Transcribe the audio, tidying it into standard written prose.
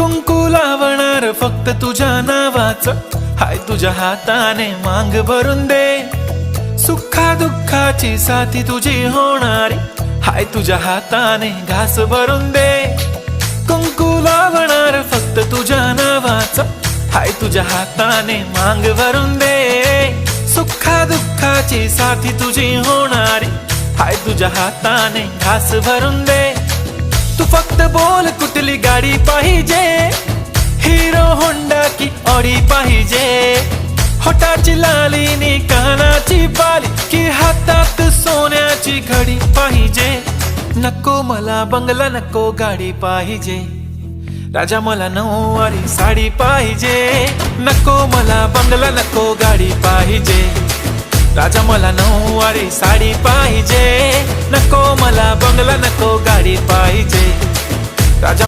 कुंकू लावणार फक्त तुझ्या नावाचं, हाय तुझ्या हाताने मांग भरून दे. सुखा दुःखाची साथी तुझी होणारी, हाय तुझ्या हाताने घास भरून दे. कुंकू लावणार फक्त तुझ्या नावाचं, हाय तुझ्या हाताने मांग भरून दे. सुखा दुःखाची साथी तुझी होणारी, हाय तुझ्या हाताने घास भरून दे. तू फक्त बोल कुठली गाडी पाहिजे, हिरो होंडा की ऑडी पाहिजे. होठाची लाली नी कानाची बाली, की हातात सोन्याची घडी पाहिजे. नको मला बंगला, नको गाडी पाहिजे. राजा मला नऊवारी साडी पाहिजे. नको मला बंगला, नको गाडी पाहिजे. राजा मला नऊवारी साडी पाहिजे. नको मला बंगला, नको गाडी पाहिजे. राजा